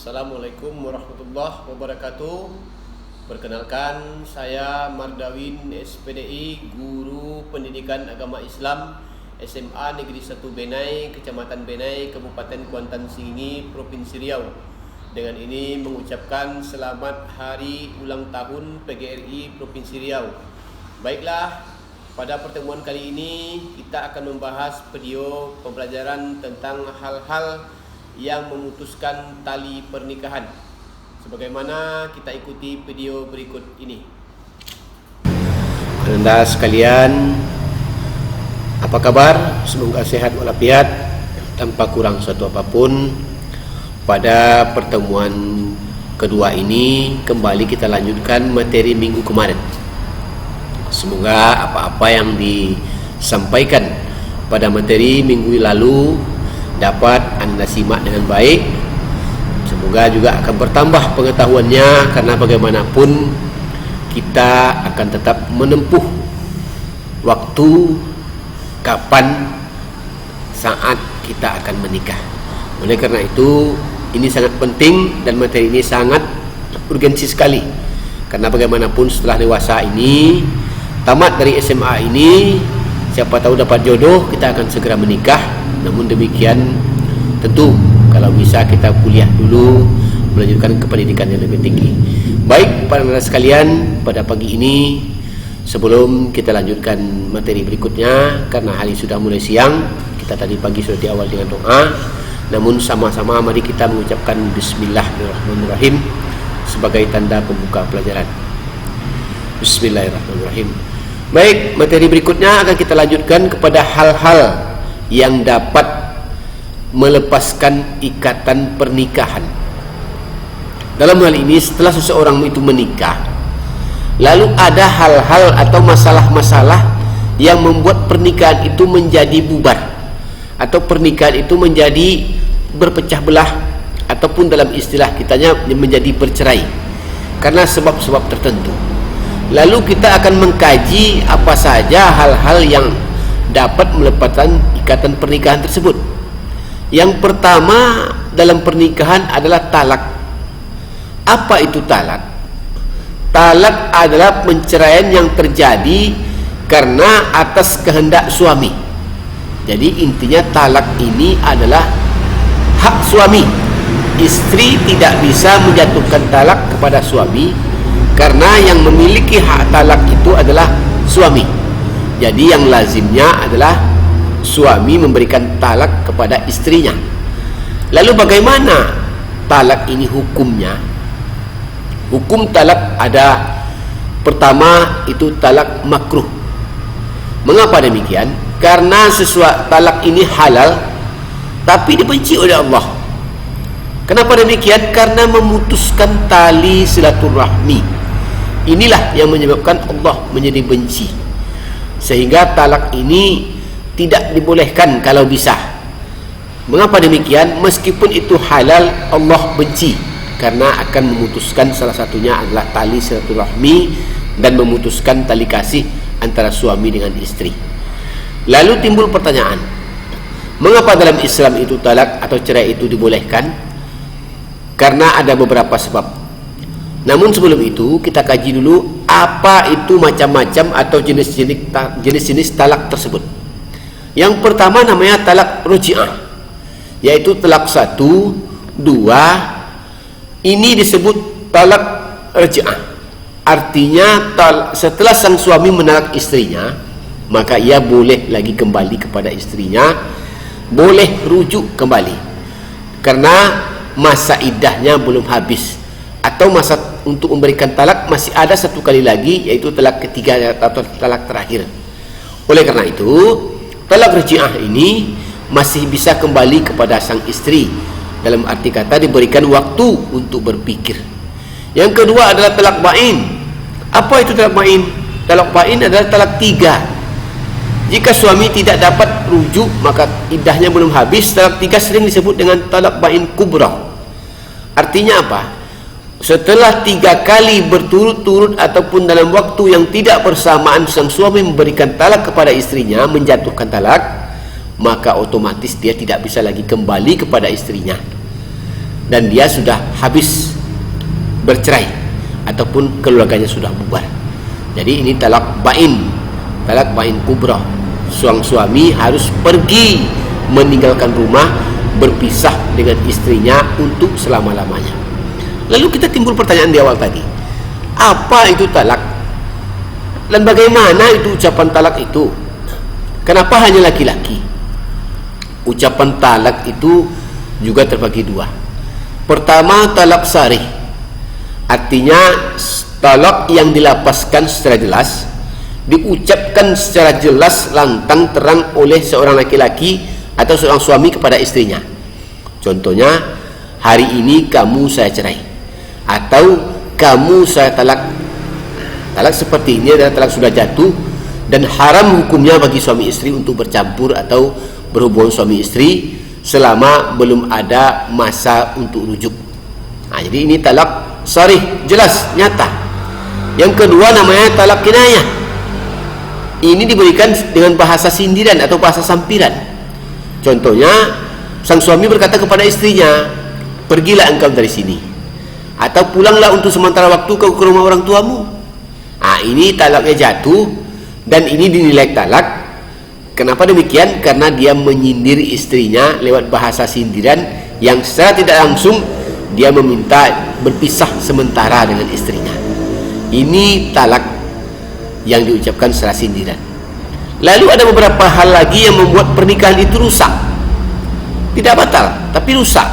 Assalamualaikum warahmatullahi wabarakatuh. Perkenalkan, saya Mardawin SPDI, Guru Pendidikan Agama Islam SMA Negeri 1 Benai, Kecamatan Benai, Kabupaten Kuantan Sengingi, Provinsi Riau. Dengan ini mengucapkan selamat hari ulang tahun PGRI Provinsi Riau. Baiklah, pada pertemuan kali ini kita akan membahas video pembelajaran tentang hal-hal yang memutuskan tali pernikahan. Sebagaimana kita ikuti video berikut ini. Anda sekalian, apa kabar? Semoga sehat walafiat tanpa kurang suatu apapun. Pada pertemuan kedua ini kembali kita lanjutkan materi minggu kemarin. Semoga apa-apa yang disampaikan pada materi minggu lalu dapat Anda simak dengan baik. Semoga juga akan bertambah pengetahuannya, karena bagaimanapun kita akan tetap menempuh waktu kapan saat kita akan menikah. Oleh karena itu ini sangat penting dan materi ini sangat urgensi sekali, karena bagaimanapun setelah dewasa ini, tamat dari SMA ini, siapa tahu dapat jodoh, kita akan segera menikah. Namun demikian tentu kalau bisa kita kuliah dulu, melanjutkan ke pendidikan yang lebih tinggi. Baik para anak sekalian, pada pagi ini sebelum kita lanjutkan materi berikutnya, karena hari sudah mulai siang, kita tadi pagi sudah diawal dengan doa. Namun sama-sama mari kita mengucapkan Bismillahirrahmanirrahim sebagai tanda pembuka pelajaran. Bismillahirrahmanirrahim. Baik, materi berikutnya akan kita lanjutkan kepada hal-hal yang dapat melepaskan ikatan pernikahan. Dalam hal ini, setelah seseorang itu menikah, lalu ada hal-hal atau masalah-masalah yang membuat pernikahan itu menjadi bubar, atau pernikahan itu menjadi berpecah belah, ataupun dalam istilah kitanya menjadi bercerai karena sebab-sebab tertentu. Lalu kita akan mengkaji apa saja hal-hal yang dapat melepaskan ikatan pernikahan tersebut. Yang pertama dalam pernikahan adalah talak. Apa itu talak? Talak adalah penceraian yang terjadi karena atas kehendak suami. Jadi intinya talak ini adalah hak suami. Istri tidak bisa menjatuhkan talak kepada suami, karena yang memiliki hak talak itu adalah suami. Jadi yang lazimnya adalah suami memberikan talak kepada istrinya. Lalu bagaimana talak ini hukumnya? Hukum talak ada, pertama itu talak makruh. Mengapa demikian? Karena sesuatu talak ini halal tapi dibenci oleh Allah. Kenapa demikian? Karena memutuskan tali silaturahmi. Inilah yang menyebabkan Allah menjadi benci, sehingga talak ini tidak dibolehkan kalau bisa. Mengapa demikian? Meskipun itu halal, Allah benci karena akan memutuskan, salah satunya adalah tali silaturahmi dan memutuskan tali kasih antara suami dengan istri. Lalu timbul pertanyaan, mengapa dalam Islam itu talak atau cerai itu dibolehkan? Karena ada beberapa sebab. Namun sebelum itu kita kaji dulu apa itu macam-macam atau jenis-jenis talak tersebut. Yang pertama namanya talak ruj'ah, yaitu talak 1, 2. Ini disebut talak ruj'ah. Artinya setelah sang suami menalak istrinya, maka ia boleh lagi kembali kepada istrinya, boleh rujuk kembali, karena masa iddahnya belum habis, atau masa untuk memberikan talak masih ada satu kali lagi, yaitu talak ketiga atau talak terakhir. Oleh karena itu talak ruj'ah ini masih bisa kembali kepada sang istri, dalam arti kata diberikan waktu untuk berpikir. Yang kedua adalah talak bain. Apa itu talak bain? Talak bain adalah talak 3. Jika suami tidak dapat rujuk, maka iddahnya belum habis, talak 3 sering disebut dengan talak bain kubra. Artinya apa? Setelah 3 kali berturut-turut ataupun dalam waktu yang tidak bersamaan sang suami memberikan talak kepada istrinya, menjatuhkan talak, maka otomatis dia tidak bisa lagi kembali kepada istrinya. dan dia sudah habis bercerai ataupun keluarganya sudah bubar. Jadi ini talak bain kubra. Seorang suami harus pergi meninggalkan rumah, berpisah dengan istrinya untuk selama-lamanya. Lalu kita timbul pertanyaan di awal tadi, apa itu talak dan bagaimana itu ucapan talak itu? Kenapa hanya laki-laki? Ucapan talak itu juga terbagi dua. Pertama, talak sarih, artinya talak yang dilapaskan secara jelas, diucapkan secara jelas, lantang, terang oleh seorang laki-laki atau seorang suami kepada istrinya. Contohnya, hari ini kamu saya cerai, atau kamu saya talak. Talak seperti ini adalah talak sudah jatuh dan haram hukumnya bagi suami istri untuk bercampur atau berhubungan suami istri selama belum ada masa untuk rujuk. Nah, jadi ini talak sarih, jelas, nyata. Yang kedua namanya talak kinayah. Ini diberikan dengan bahasa sindiran atau bahasa sampiran. Contohnya, sang suami berkata kepada istrinya, pergilah engkau dari sini, atau pulanglah untuk sementara waktu kau ke rumah orang tuamu. Nah, ini talaknya jatuh dan ini dinilai talak. Kenapa demikian? Karena dia menyindir istrinya lewat bahasa sindiran yang secara tidak langsung dia meminta berpisah sementara dengan istrinya. Ini talak yang diucapkan secara sindiran. Lalu ada beberapa hal lagi yang membuat pernikahan itu rusak. Tidak batal, tapi rusak.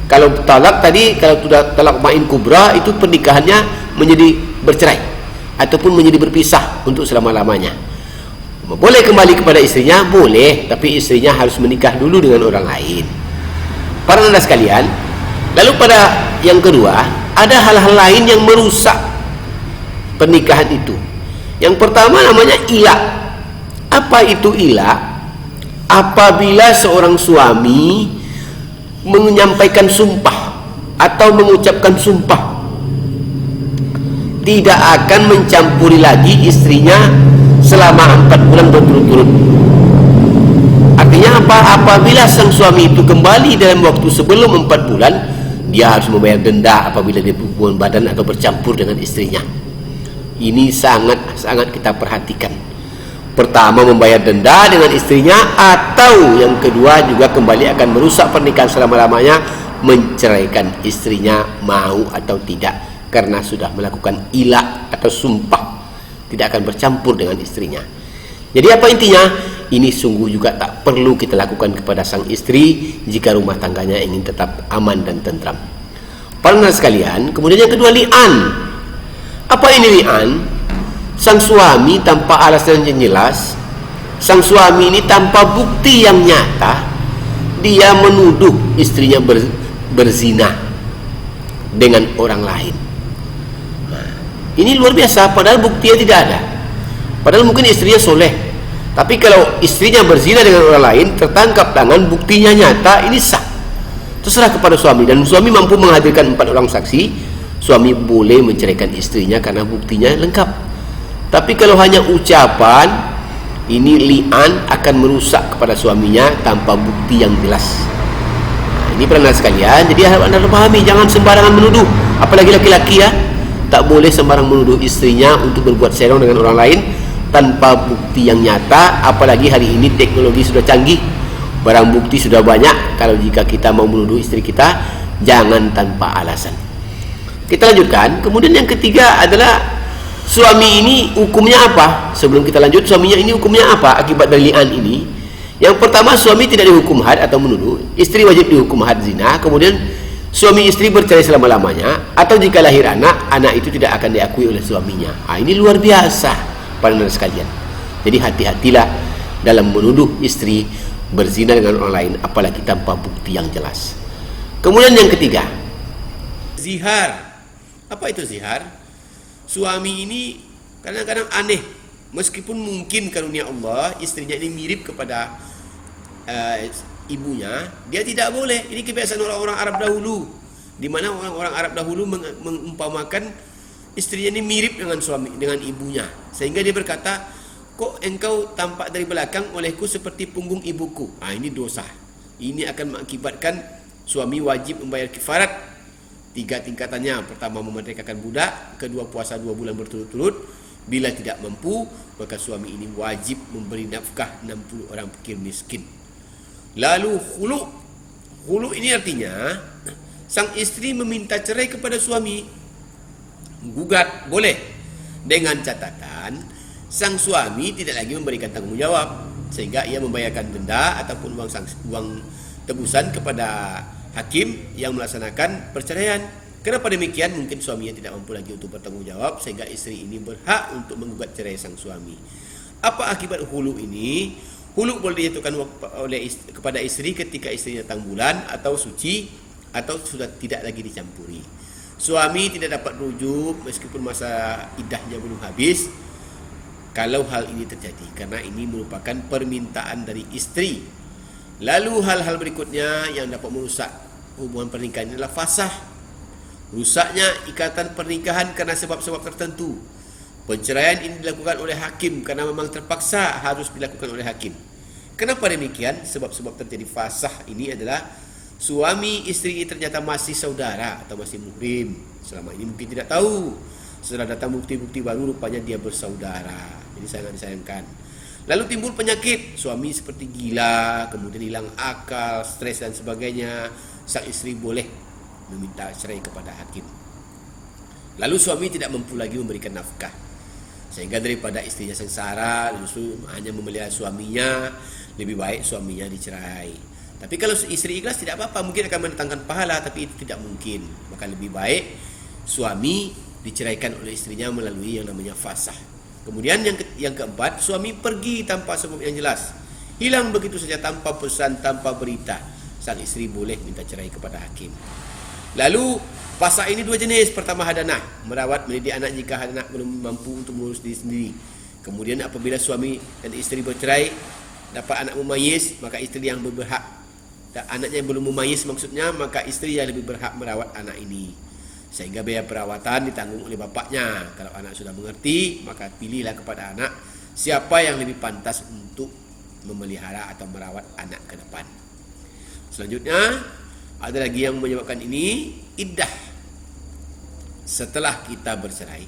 Kalau talak tadi, kalau sudah talak bain kubra, itu pernikahannya menjadi bercerai ataupun menjadi berpisah untuk selama-lamanya. Boleh kembali kepada istrinya, boleh, tapi istrinya harus menikah dulu dengan orang lain. Para anda sekalian, lalu pada yang kedua, ada hal-hal lain yang merusak pernikahan itu. Yang pertama namanya ilah. Apa itu ilah? Apabila seorang suami menyampaikan sumpah atau mengucapkan sumpah tidak akan mencampuri lagi istrinya selama 4 bulan berturut-turut. Artinya apa? Apabila sang suami itu kembali dalam waktu sebelum 4 bulan, dia harus membayar denda apabila dia berhubungan badan atau bercampur dengan istrinya. Ini sangat-sangat kita perhatikan. Pertama, membayar denda dengan istrinya, atau yang kedua juga kembali akan merusak pernikahan selama-lamanya, menceraikan istrinya mau atau tidak, karena sudah melakukan ilah atau sumpah tidak akan bercampur dengan istrinya. Jadi apa intinya? Ini sungguh juga tak perlu kita lakukan kepada sang istri jika rumah tangganya ingin tetap aman dan tentram. Para sekalian, kemudian yang kedua, li'an. Apa ini li'an? Sang suami tanpa alasan yang jelas, sang suami ini tanpa bukti yang nyata, dia menuduh istrinya berzina dengan orang lain. Nah, ini luar biasa, padahal buktinya tidak ada. Padahal mungkin istrinya soleh, tapi kalau istrinya berzina dengan orang lain, tertangkap tangan, buktinya nyata, ini sah. Terserah kepada suami, dan suami mampu menghadirkan 4 orang saksi, suami boleh menceraikan istrinya karena buktinya lengkap. Tapi kalau hanya ucapan, ini li'an akan merusak kepada suaminya tanpa bukti yang jelas. Nah, ini pernah sekalian, jadi harap anda pahami, jangan sembarangan menuduh, apalagi laki-laki ya. Tak boleh sembarang menuduh istrinya untuk berbuat serong dengan orang lain tanpa bukti yang nyata. Apalagi hari ini teknologi sudah canggih, barang bukti sudah banyak. Kalau jika kita mau menuduh istri kita, jangan tanpa alasan. Kita lanjutkan. Kemudian yang ketiga adalah suami ini hukumnya apa? Sebelum kita lanjut, suaminya ini hukumnya apa akibat dari li'an ini? Yang pertama, suami tidak dihukum had atau menuduh, istri wajib dihukum had zina. Kemudian suami istri bercerai selama-lamanya, atau jika lahir anak, anak itu tidak akan diakui oleh suaminya. Nah, ini luar biasa para saudara sekalian. Jadi hati-hatilah dalam menuduh istri berzina dengan orang lain, apalagi tanpa bukti yang jelas. Kemudian yang ketiga, zihar. Apa itu zihar? Suami ini kadang-kadang aneh, meskipun mungkin karunia Allah istrinya ini mirip kepada ibunya, dia tidak boleh. Ini kebiasaan orang-orang Arab dahulu, di mana orang-orang Arab dahulu mengumpamakan istrinya ini mirip dengan ibunya, sehingga dia berkata, kok engkau tampak dari belakang olehku seperti punggung ibuku. Ini dosa. Ini akan mengakibatkan suami wajib membayar kifarat 3 tingkatannya. Pertama, memerdekakan budak. Kedua, puasa 2 bulan berturut-turut. Bila tidak mampu, maka suami ini wajib memberi nafkah 60 orang fakir miskin. Lalu khulu'. Khulu' ini artinya sang isteri meminta cerai kepada suami. Gugat boleh, dengan catatan sang suami tidak lagi memberikan tanggung jawab, sehingga ia membayarkan denda ataupun uang tebusan kepada hakim yang melaksanakan perceraian. Kenapa demikian? Mungkin suaminya tidak mampu lagi untuk bertanggung jawab, sehingga isteri ini berhak untuk menggugat cerai sang suami. Apa akibat hulu ini? Hulu boleh dijatuhkan kepada isteri ketika isteri datang bulan atau suci, atau sudah tidak lagi dicampuri. Suami tidak dapat rujuk meskipun masa iddahnya belum habis kalau hal ini terjadi, karena ini merupakan permintaan dari istri. Lalu hal-hal berikutnya yang dapat merusak hubungan pernikahan adalah fasah. Rusaknya ikatan pernikahan karena sebab-sebab tertentu. Perceraian ini dilakukan oleh hakim karena memang terpaksa harus dilakukan oleh hakim. Kenapa demikian? Sebab-sebab terjadi fasah ini adalah suami istri ternyata masih saudara atau masih muhrim. Selama ini mungkin tidak tahu. Setelah datang bukti-bukti baru, rupanya dia bersaudara. Jadi sangat disayangkan. Lalu timbul penyakit, suami seperti gila, kemudian hilang akal, stres dan sebagainya. Sang istri boleh meminta cerai kepada hakim. Lalu suami tidak mampu lagi memberikan nafkah, sehingga daripada istrinya sengsara, justru hanya memelihara suaminya, lebih baik suaminya dicerai. Tapi kalau istri ikhlas tidak apa-apa, mungkin akan mendatangkan pahala, tapi itu tidak mungkin. Maka lebih baik suami diceraikan oleh istrinya melalui yang namanya fasah. Kemudian yang keempat, suami pergi tanpa sebab yang jelas, hilang begitu saja tanpa pesan, tanpa berita. Sang istri boleh minta cerai kepada hakim. Lalu fasah ini 2 jenis. Pertama, hadanah, merawat mendidik anak jika anak belum mampu untuk mengurus diri sendiri. Kemudian apabila suami dan istri bercerai, dapat anak memayis, maka istri yang berhak. Dan anaknya yang belum memayis maksudnya, maka istri yang lebih berhak merawat anak ini, sehingga biaya perawatan ditanggung oleh bapaknya. Kalau anak sudah mengerti, maka pilihlah kepada anak siapa yang lebih pantas untuk memelihara atau merawat anak ke depan. Selanjutnya, ada lagi yang menyebabkan ini, iddah. Setelah kita bercerai,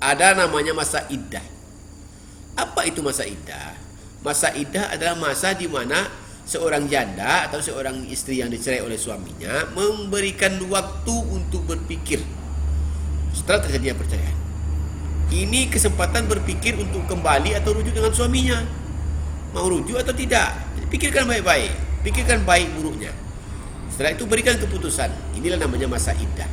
ada namanya masa iddah. Apa itu masa iddah? Masa iddah adalah masa di mana seorang janda atau seorang istri yang dicerai oleh suaminya memberikan waktu untuk berpikir setelah terjadinya perceraian. Ini kesempatan berpikir untuk kembali atau rujuk dengan suaminya. Mau rujuk atau tidak? Pikirkan baik-baik, pikirkan baik buruknya. Setelah itu berikan keputusan. Inilah namanya masa iddah.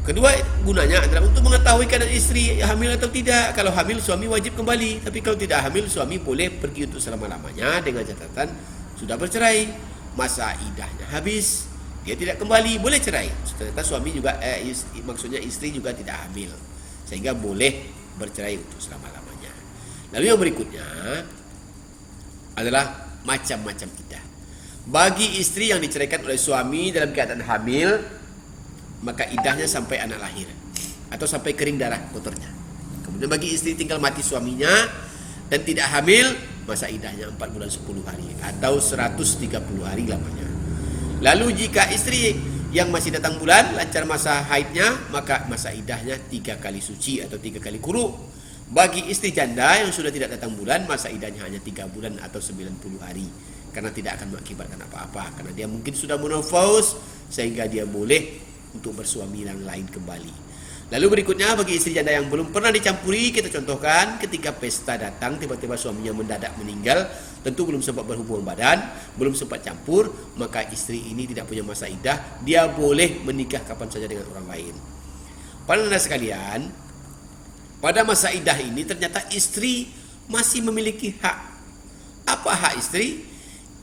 Kedua, gunanya adalah untuk mengetahui keadaan istri hamil atau tidak. Kalau hamil, suami wajib kembali. Tapi kalau tidak hamil, suami boleh pergi untuk selama-lamanya dengan catatan sudah bercerai. Masa iddahnya habis, dia tidak kembali, boleh cerai. Ternyata suami juga, maksudnya istri juga tidak hamil, sehingga boleh bercerai untuk selama-lamanya. Lalu yang berikutnya adalah macam-macam iddah. Bagi istri yang diceraikan oleh suami dalam keadaan hamil, maka iddahnya sampai anak lahir atau sampai kering darah kotornya. Kemudian bagi istri tinggal mati suaminya dan tidak hamil, masa iddahnya 4 bulan 10 hari atau 130 hari lamanya. Lalu jika istri yang masih datang bulan lancar masa haidnya, maka masa iddahnya 3 kali suci atau 3 kali kuruk. Bagi istri janda yang sudah tidak datang bulan, masa iddahnya hanya 3 bulan atau 90 hari. Karena tidak akan mengakibatkan apa-apa, karena dia mungkin sudah menopause sehingga dia boleh untuk bersuami yang lain kembali. Lalu berikutnya, bagi istri janda yang belum pernah dicampuri, kita contohkan ketika pesta datang, tiba-tiba suaminya mendadak meninggal, tentu belum sempat berhubungan badan, belum sempat campur, maka istri ini tidak punya masa iddah, dia boleh menikah kapan saja dengan orang lain. Para anda sekalian, pada masa iddah ini ternyata istri masih memiliki hak. Apa hak istri?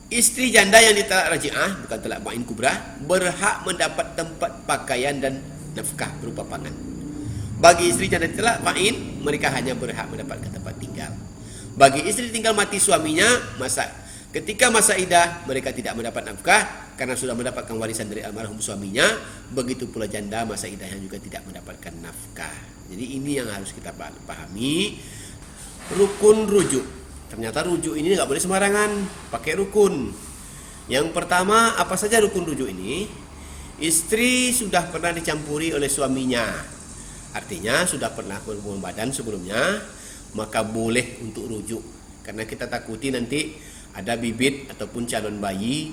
Istri janda yang ditalak raji'ah, bukan talak ba'in kubra, berhak mendapat tempat pakaian dan nafkah berupa pangan. Bagi istri janda ditalak ba'in, mereka hanya berhak mendapatkan tempat tinggal. Bagi istri tinggal mati suaminya, ketika masa iddah mereka tidak mendapat nafkah karena sudah mendapatkan warisan dari almarhum suaminya. Begitu pula janda, masa iddahnya juga tidak mendapatkan nafkah. Jadi ini yang harus kita pahami. Rukun rujuk. Ternyata rujuk ini nggak boleh sembarangan, pakai rukun. Yang pertama, apa saja rukun rujuk ini? Istri sudah pernah dicampuri oleh suaminya, artinya sudah pernah berhubungan badan sebelumnya, maka boleh untuk rujuk. Karena kita takuti nanti ada bibit ataupun calon bayi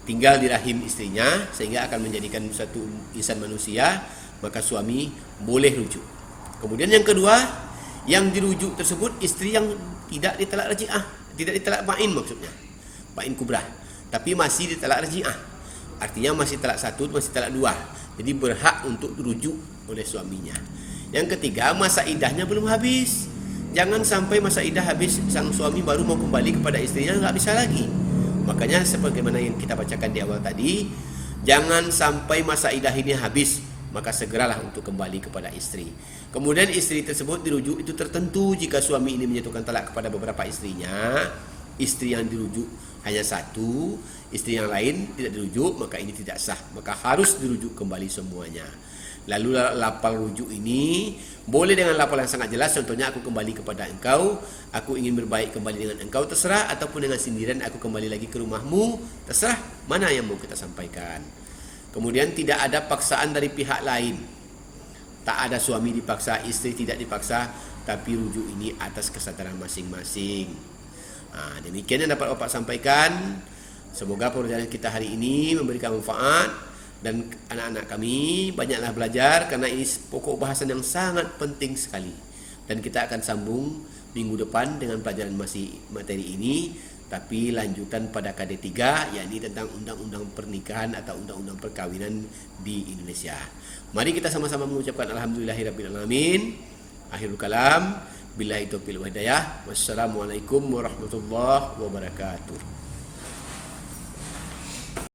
tinggal di rahim istrinya sehingga akan menjadikan satu insan manusia, maka suami boleh rujuk. Kemudian yang kedua, yang dirujuk tersebut istri yang tidak ditalak raj'ah, tidak ditalak bain maksudnya, bain kubrah, tapi masih ditalak raj'ah, artinya masih talak satu, masih talak dua, jadi berhak untuk dirujuk oleh suaminya. Yang ketiga, masa iddahnya belum habis. Jangan sampai masa iddah habis sang suami baru mau kembali kepada istrinya, nggak bisa lagi. Makanya sebagaimana yang kita bacakan di awal tadi, jangan sampai masa iddah ini habis, maka segeralah untuk kembali kepada istri. Kemudian istri tersebut dirujuk itu tertentu. Jika suami ini menjatuhkan talak kepada beberapa istrinya, istri yang dirujuk hanya satu, istri yang lain tidak dirujuk, maka ini tidak sah, maka harus dirujuk kembali semuanya. Lalu lapal rujuk ini boleh dengan lapal yang sangat jelas, contohnya aku kembali kepada engkau, aku ingin berbaik kembali dengan engkau, terserah, ataupun dengan sindiran, aku kembali lagi ke rumahmu, terserah, mana yang mau kita sampaikan. Kemudian tidak ada paksaan dari pihak lain, tak ada suami dipaksa, istri tidak dipaksa, tapi rujuk ini atas kesadaran masing-masing. Demikian yang dapat Bapak sampaikan. Semoga perjalanan kita hari ini memberikan manfaat, dan anak-anak kami banyaklah belajar, karena ini pokok bahasan yang sangat penting sekali. Dan kita akan sambung minggu depan dengan pelajaran masih materi ini, tapi lanjutan pada KD3, yakni tentang undang-undang pernikahan atau undang-undang perkawinan di Indonesia. Mari kita sama-sama mengucapkan alhamdulillahirabbil alamin. Akhirul kalam, billahi taufiq wal hidayah. Wassalamualaikum warahmatullahi wabarakatuh.